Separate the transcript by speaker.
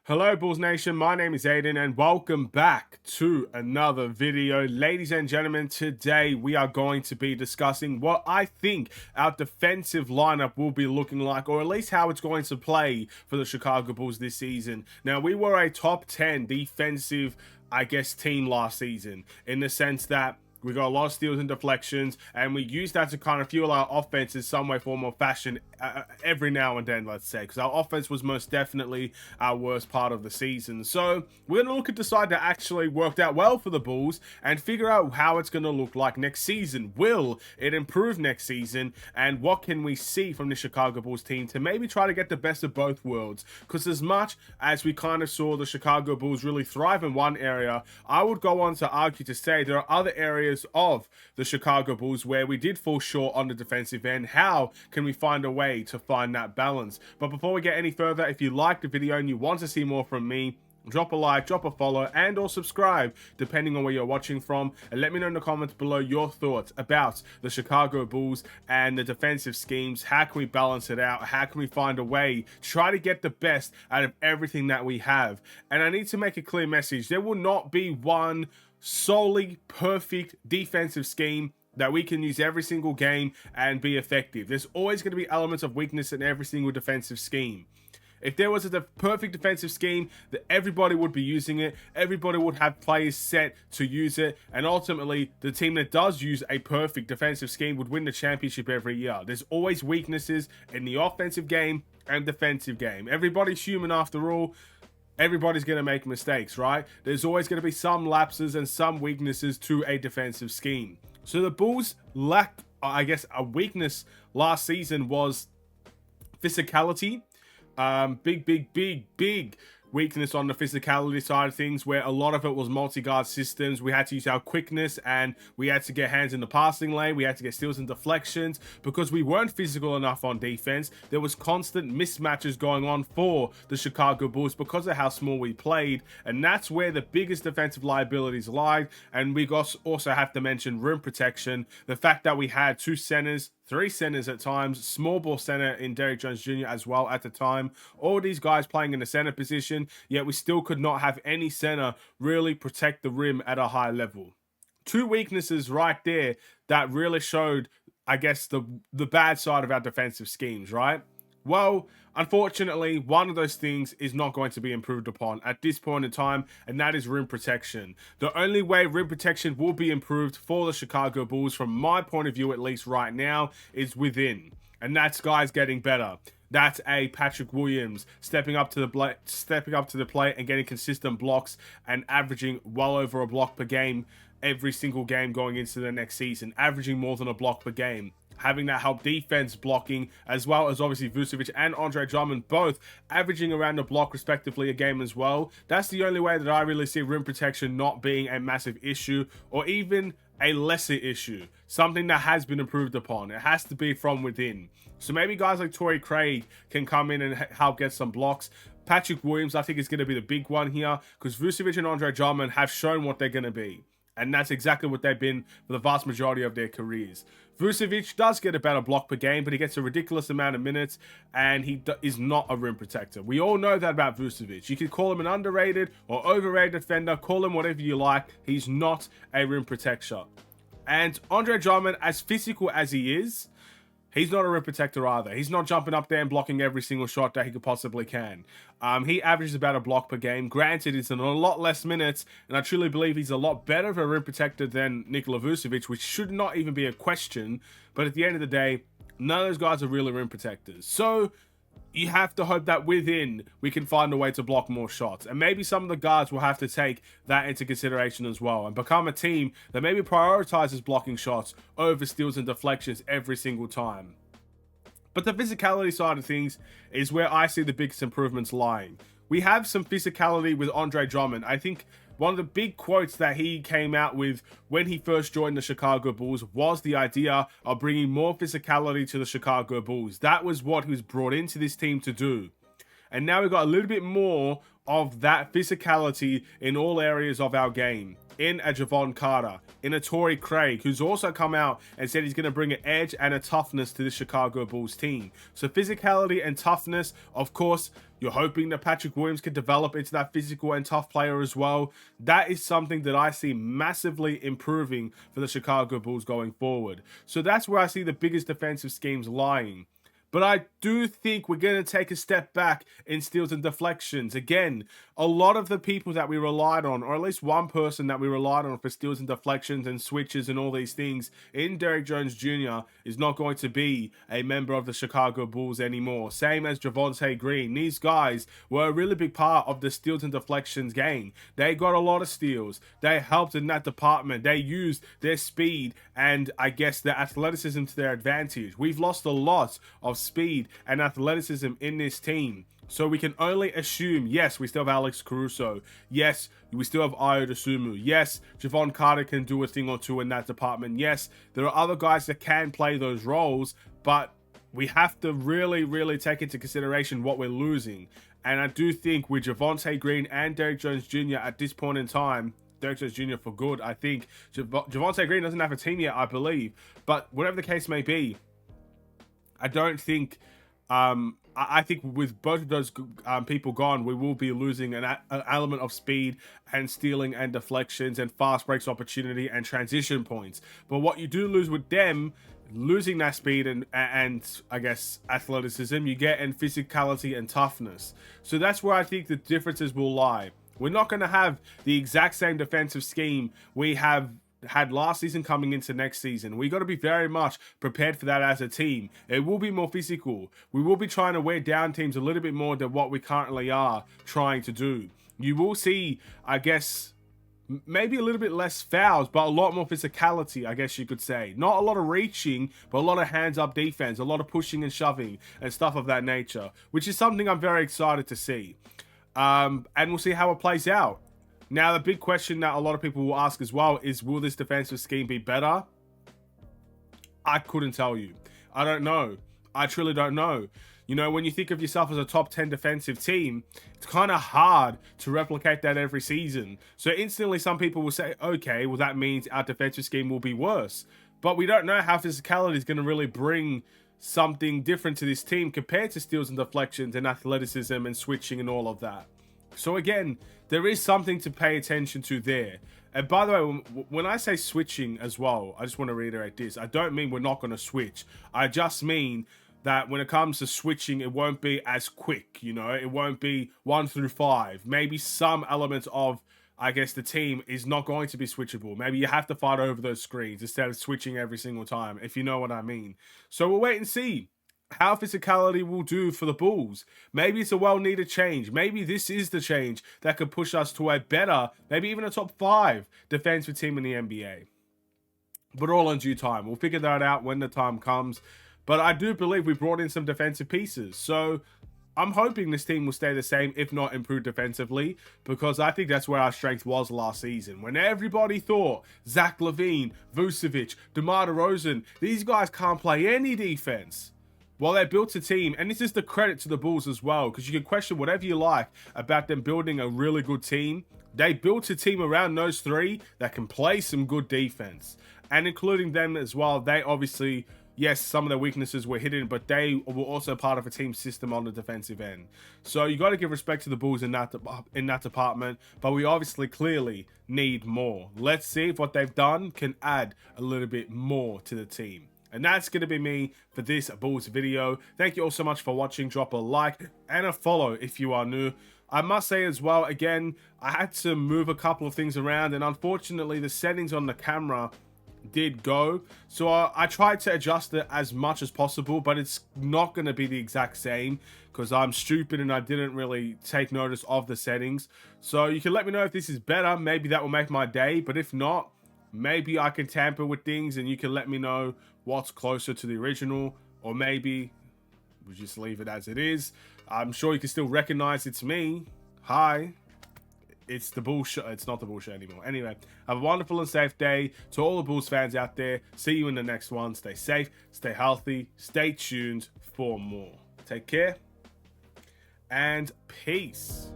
Speaker 1: Hello Bulls Nation, my name is Aiden and welcome back to another video. Ladies and gentlemen, today we are going to be discussing what I think our defensive lineup will be looking like, or at least how it's going to play for the Chicago Bulls this season. Now, we were a top 10 defensive, team last season, in the sense that we got a lot of steals and deflections, and we use that to kind of fuel our offense in some way, form, or fashion every now and then, let's say, because our offense was most definitely our worst part of the season. So we're going to look at the side that actually worked out well for the Bulls and figure out how it's going to look like next season. Will it improve next season? And what can we see from the Chicago Bulls team to maybe try to get the best of both worlds? Because as much as we kind of saw the Chicago Bulls really thrive in one area, I would go on to argue to say there are other areas of the Chicago Bulls where we did fall short on the defensive end. How can we find a way to find that balance? But before we get any further, if you liked the video and you want to see more from me, drop a like, drop a follow, and or subscribe, depending on where you're watching from, and let me know in the comments below your thoughts about the Chicago Bulls and the defensive schemes. How can we balance it out? How can we find a way to try to get the best out of everything that we have? And I need to make a clear message. There will not be one solely perfect defensive scheme that we can use every single game and be effective. There's always going to be elements of weakness in every single defensive scheme. If there was a perfect defensive scheme, that everybody would be using it, everybody would have players set to use it, and ultimately the team that does use a perfect defensive scheme would win the championship every year. There's always weaknesses in the offensive game and defensive game. Everybody's human after all. Everybody's going to make mistakes, right? There's always going to be some lapses and some weaknesses to a defensive scheme. So the Bulls lack, a weakness last season was physicality. Big weakness on the physicality side of things, where a lot of it was multi-guard systems. We had to use our quickness, and we had to get hands in the passing lane. We had to get steals and deflections because we weren't physical enough on defense. There was constant mismatches going on for the Chicago Bulls because of how small we played, and that's where the biggest defensive liabilities lie. And we also have to mention rim protection. The fact that we had two centers, three centers at times, small ball center in Derrick Jones Jr. as well at the time. All these guys playing in the center position, yet we still could not have any center really protect the rim at a high level. Two weaknesses right there that really showed, the bad side of our defensive schemes, right? Well, unfortunately, one of those things is not going to be improved upon at this point in time, and that is rim protection. The only way rim protection will be improved for the Chicago Bulls, from my point of view at least right now, is within. And that's guys getting better. That's a Patrick Williams stepping up to the plate and getting consistent blocks and averaging well over a block per game every single game going into the next season, averaging more than a block per game. Having that help defense blocking, as well as obviously Vucevic and Andre Drummond both averaging around a block respectively a game as well. That's the only way that I really see rim protection not being a massive issue, or even a lesser issue, something that has been improved upon. It has to be from within. So maybe guys like Torrey Craig can come in and help get some blocks. Patrick Williams, I think, is going to be the big one here, because Vucevic and Andre Drummond have shown what they're going to be. And that's exactly what they've been for the vast majority of their careers. Vucevic does get a better block per game, but he gets a ridiculous amount of minutes, and he is not a rim protector. We all know that about Vucevic. You could call him an underrated or overrated defender, call him whatever you like. He's not a rim protector. And Andre Drummond, as physical as he is, he's not a rim protector either. He's not jumping up there and blocking every single shot that he could possibly can. He averages about a block per game. Granted, it's in a lot less minutes, and I truly believe he's a lot better of a rim protector than Nikola Vucevic, which should not even be a question. But at the end of the day, none of those guys are really rim protectors. So you have to hope that within we can find a way to block more shots. And maybe some of the guards will have to take that into consideration as well and become a team that maybe prioritizes blocking shots over steals and deflections every single time. But the physicality side of things is where I see the biggest improvements lying. We have some physicality with Andre Drummond. I think one of the big quotes that he came out with when he first joined the Chicago Bulls was the idea of bringing more physicality to the Chicago Bulls. That was what he was brought into this team to do. And now we've got a little bit more of that physicality in all areas of our game. In a Javon Carter, in a Torrey Craig, who's also come out and said he's going to bring an edge and a toughness to the Chicago Bulls team. So physicality and toughness, of course, you're hoping that Patrick Williams can develop into that physical and tough player as well. That is something that I see massively improving for the Chicago Bulls going forward. So that's where I see the biggest defensive schemes lying. But I do think we're going to take a step back in steals and deflections. Again, a lot of the people that we relied on, or at least one person that we relied on for steals and deflections and switches and all these things in Derrick Jones Jr. is not going to be a member of the Chicago Bulls anymore. Same as Javonte Green. These guys were a really big part of the steals and deflections game. They got a lot of steals. They helped in that department. They used their speed and, I guess, their athleticism to their advantage. We've lost a lot of speed and athleticism in this team. So we can only assume, yes, we still have Alex Caruso. Yes, we still have Ayo Dosunmu. Yes, Javon Carter can do a thing or two in that department. Yes, there are other guys that can play those roles, but we have to really, really take into consideration what we're losing. And I do think with Javonte Green and Derrick Jones Jr. at this point in time, Derrick Jones Jr. for good, I think Javonte Green doesn't have a team yet, I believe. But whatever the case may be, I don't think... I think with both of those people gone, we will be losing an element of speed and stealing and deflections and fast breaks opportunity and transition points. But what you do lose with them, losing that speed and I guess athleticism, you get in physicality and toughness. So that's where I think the differences will lie. We're not going to have the exact same defensive scheme we have had last season coming into next season. We got to be very much prepared for that as a team. It will be more physical. We will be trying to wear down teams a little bit more than what we currently are trying to do. You will see, I guess, maybe a little bit less fouls, but a lot more physicality, I guess you could say. Not a lot of reaching, but a lot of hands-up defense, a lot of pushing and shoving and stuff of that nature, which is something I'm very excited to see. And we'll see how it plays out. Now, the big question that a lot of people will ask as well is, will this defensive scheme be better? I couldn't tell you. I don't know. I truly don't know. You know, when you think of yourself as a top 10 defensive team, it's kind of hard to replicate that every season. So instantly some people will say, okay, well, that means our defensive scheme will be worse. But we don't know how physicality is going to really bring something different to this team compared to steals and deflections and athleticism and switching and all of that. So again, there is something to pay attention to there. And by the way, when I say switching as well, I just want to reiterate this. I don't mean we're not going to switch. I just mean that when it comes to switching, it won't be as quick, you know. It won't be 1 through 5. Maybe some elements of, I guess, the team is not going to be switchable. Maybe you have to fight over those screens instead of switching every single time, if you know what I mean. So we'll wait and see how physicality will do for the Bulls. Maybe it's a well-needed change. Maybe this is the change that could push us to a better, maybe even a top 5 defensive team in the NBA. But all in due time. We'll figure that out when the time comes. But I do believe we brought in some defensive pieces. So I'm hoping this team will stay the same, if not improve defensively, because I think that's where our strength was last season. When everybody thought Zach LaVine, Vucevic, DeMar DeRozan, these guys can't play any defense. Well, they built a team, and this is the credit to the Bulls as well, because you can question whatever you like about them building a really good team. They built a team around those three that can play some good defense. And including them as well, they obviously, yes, some of their weaknesses were hidden, but they were also part of a team system on the defensive end. So you got to give respect to the Bulls in that department, but we obviously clearly need more. Let's see if what they've done can add a little bit more to the team. And that's going to be me for this Bulls video. Thank you all so much for watching. Drop a like and a follow if you are new. I must say as well, again, I had to move a couple of things around, and unfortunately the settings on the camera did go. So I tried to adjust it as much as possible, but it's not going to be the exact same because I'm stupid and I didn't really take notice of the settings. So you can let me know if this is better. Maybe that will make my day, but if not, maybe I can tamper with things and you can let me know what's closer to the original, or maybe we'll just leave it as it is. I'm sure you can still recognize it's me. Hi. It's the bullshit. It's not the bullshit anymore. Anyway, have a wonderful and safe day to all the Bulls fans out there. See you in the next one. Stay safe, stay healthy, stay tuned for more. Take care and peace.